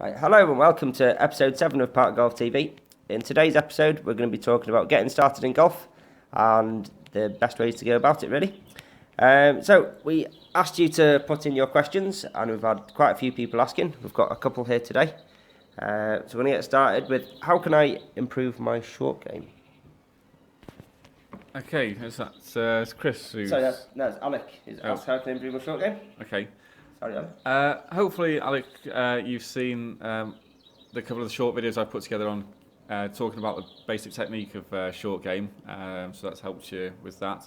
Right, hello and welcome to episode 7 of Park Golf TV. In today's episode, we're going to be talking about getting started in golf and the best ways to go about it, really. So, we asked you to put in your questions, and we've had quite a few people asking. We've got a couple here today. So, we're going to get started with how can I improve my short game? Okay, it's Chris who's... Sorry, that's Alec. Asked how can I improve my short game? Okay. Sorry, Alec. Hopefully, Alec, you've seen the couple of the short videos I put together on talking about the basic technique of short game, so that's helped you with that.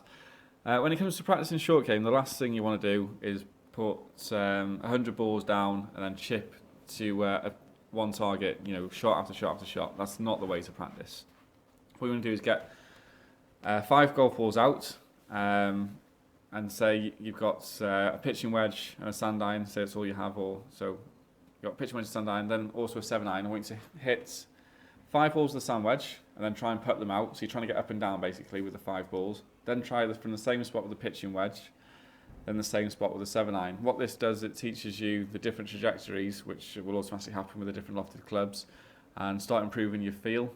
When it comes to practicing short game, the last thing you want to do is put 100 balls down and then chip to one target, shot after shot after shot. That's not the way to practice. What you want to do is get 5 golf balls out, and say you've got a pitching wedge and a sand iron, say that's all you have, or so you've got a pitching wedge and sand iron, then also a 7 iron. I want you to hit 5 balls with the sand wedge and then try and putt them out. So you're trying to get up and down basically with the 5 balls. Then try this from the same spot with the pitching wedge, then the same spot with the 7 iron. What this does, it teaches you the different trajectories, which will automatically happen with the different lofted clubs, and start improving your feel.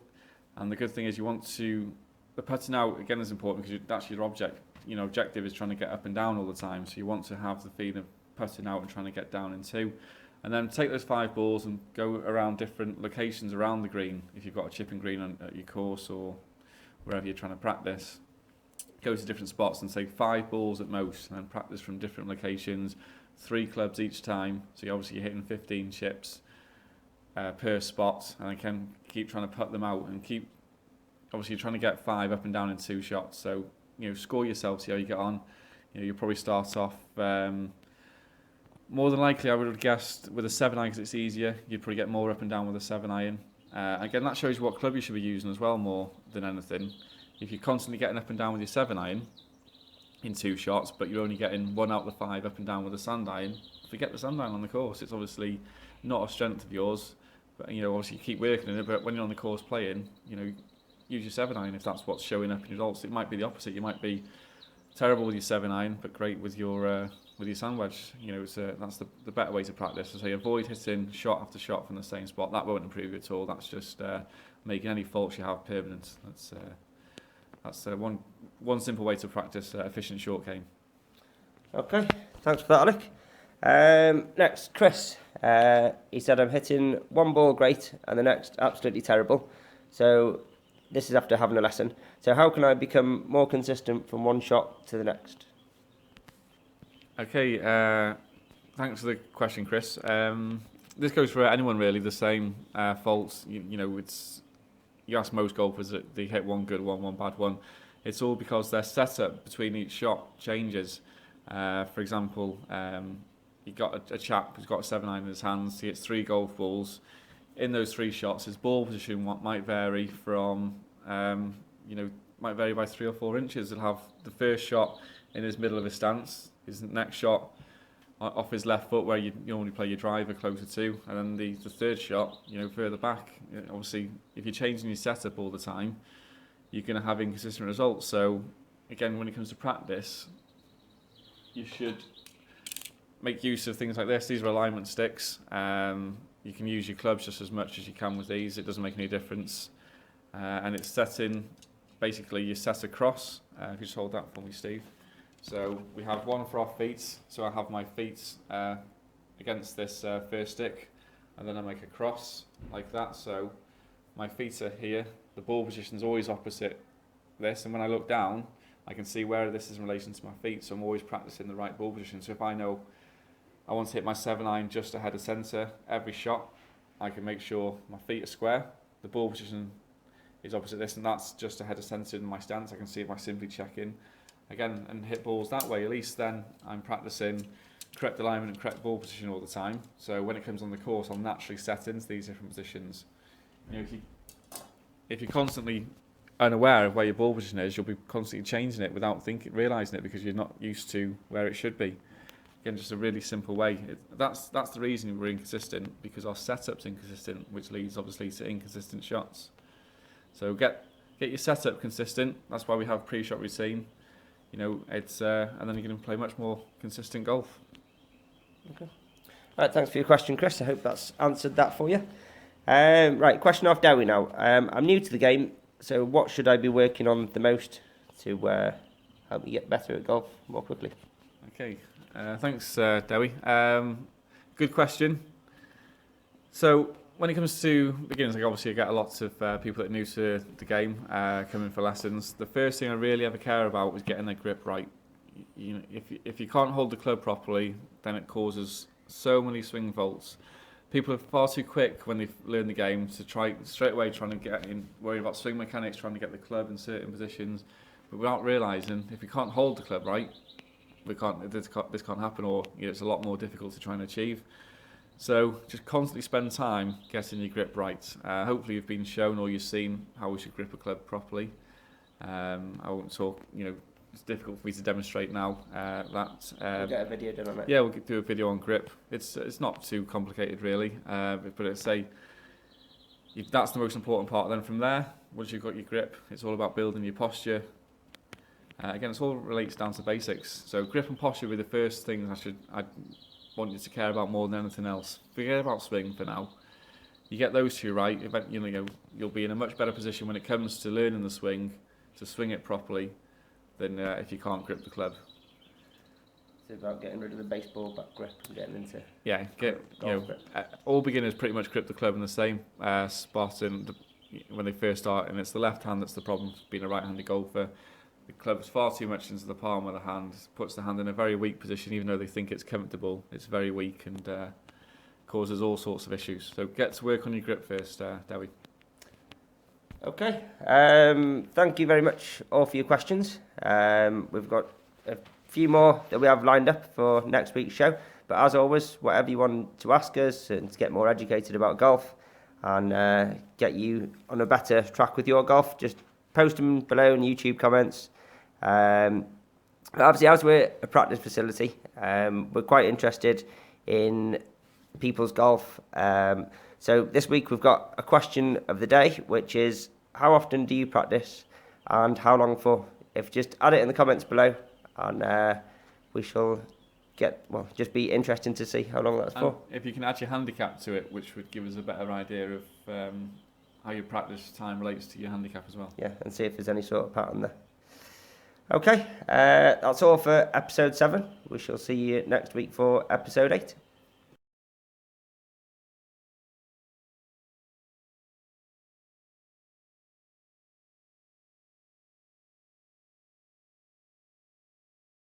And the good thing is the putting out again is important because that's your objective is trying to get up and down all the time. So you want to have the feeling of putting out and trying to get down in 2. And then take those 5 balls and go around different locations around the green. If you've got a chipping green at your course or wherever you're trying to practice, go to different spots and say 5 balls at most, and then practice from different locations, 3 clubs each time. So you're hitting 15 chips per spot, and again keep trying to putt them out and you're trying to get 5 up and down in 2 shots. So score yourself, see how you get on. You'll probably start off more than likely, I would have guessed, with a 7 iron because it's easier. You'd probably get more up and down with a 7 iron. Again, that shows you what club you should be using as well, more than anything. If you're constantly getting up and down with your 7 iron in 2 shots, but you're only getting 1 out of the 5 up and down with a sand iron, forget the sand iron on the course. It's obviously not a strength of yours, but obviously you keep working in it. But when you're on the course playing, use your 7 iron if that's what's showing up in your results. It might be the opposite. You might be terrible with your 7 iron, but great with your sand wedge. That's the better way to practice. So avoid hitting shot after shot from the same spot. That won't improve you at all. That's just making any faults you have permanent. That's one simple way to practice efficient short game. Okay, thanks for that, Alec. Next, Chris. He said, I'm hitting one ball great and the next absolutely terrible. So this is after having a lesson. So how can I become more consistent from one shot to the next? Okay, thanks for the question, Chris. This goes for anyone really, the same faults. You ask most golfers that they hit one good one, one bad one. It's all because their setup between each shot changes. For example, you got a chap who's got a 7 iron in his hands. He hits 3 golf balls. In those 3 shots, his ball position might vary from, might vary by 3 or 4 inches. He'll have the first shot in his middle of his stance, his next shot off his left foot where you normally play your driver closer to, and then the third shot, further back. Obviously, if you're changing your setup all the time, you're going to have inconsistent results. So, again, when it comes to practice, you should make use of things like this. These are alignment sticks. You can use your clubs just as much as you can with these. It doesn't make any difference. And it's setting, basically, you set across. If you just hold that for me, Steve. So we have one for our feet. So I have my feet against this first stick, and then I make a cross like that. So my feet are here. The ball position is always opposite this, and when I look down, I can see where this is in relation to my feet. So I'm always practicing the right ball position. So if I know I want to hit my 7 iron just ahead of centre every shot, I can make sure my feet are square. The ball position is opposite this, and that's just ahead of centre in my stance. I can see if I simply check in again and hit balls that way. At least then I'm practicing correct alignment and correct ball position all the time. So when it comes on the course, I'll naturally set into these different positions. If you're constantly unaware of where your ball position is, you'll be constantly changing it without realising it because you're not used to where it should be. Again, just a really simple way. That's the reason we're inconsistent, because our setup's inconsistent, which leads obviously to inconsistent shots. So get your setup consistent. That's why we have pre-shot routine. And then you're going to play much more consistent golf. Okay. Right, thanks for your question, Chris. I hope that's answered that for you. Right, question off Dewi now. I'm new to the game, so what should I be working on the most to help me get better at golf more quickly? Okay, thanks, Dewi. Good question. So when it comes to beginners, like obviously I get a lot of people that are new to the game coming for lessons. The first thing I really ever care about is getting their grip right. You know, if you can't hold the club properly, then it causes so many swing faults. People are far too quick when they learn the game to try straight away trying to get in, worry about swing mechanics, trying to get the club in certain positions, but without realising if you can't hold the club right, this can't happen, or it's a lot more difficult to try and achieve. So just constantly spend time getting your grip right. Hopefully you've been shown or you've seen how we should grip a club properly. I won't talk, it's difficult for me to demonstrate now. We'll get a video done on it. Yeah, we'll do a video on grip. It's not too complicated really, but I'd say if that's the most important part. Then from there, once you've got your grip, it's all about building your posture. Again, it's all relates down to basics. So grip and posture will be the first things I'd want you to care about more than anything else. Forget about swing for now. You get those two right, you'll be in a much better position when it comes to learning the swing, to swing it properly, than if you can't grip the club. It's about getting rid of the baseball back grip and getting into grip. All beginners pretty much grip the club in the same spot when they first start, and it's the left hand that's the problem. Being a right-handed golfer, the club is far too much into the palm of the hand, puts the hand in a very weak position, even though they think it's comfortable. It's very weak and causes all sorts of issues. So get to work on your grip first, Dewi. Okay, thank you very much all for your questions. We've got a few more that we have lined up for next week's show, but as always, whatever you want to ask us and to get more educated about golf and get you on a better track with your golf, just post them below in YouTube comments. Obviously, as we're a practice facility, we're quite interested in people's golf. So this week we've got a question of the day, which is, how often do you practice and how long for? Just add it in the comments below, and we shall just be interesting to see how long that's for. If you can add your handicap to it, which would give us a better idea of how your practice time relates to your handicap as well. Yeah, and see if there's any sort of pattern there. Okay, that's all for episode 7. We shall see you next week for episode 8.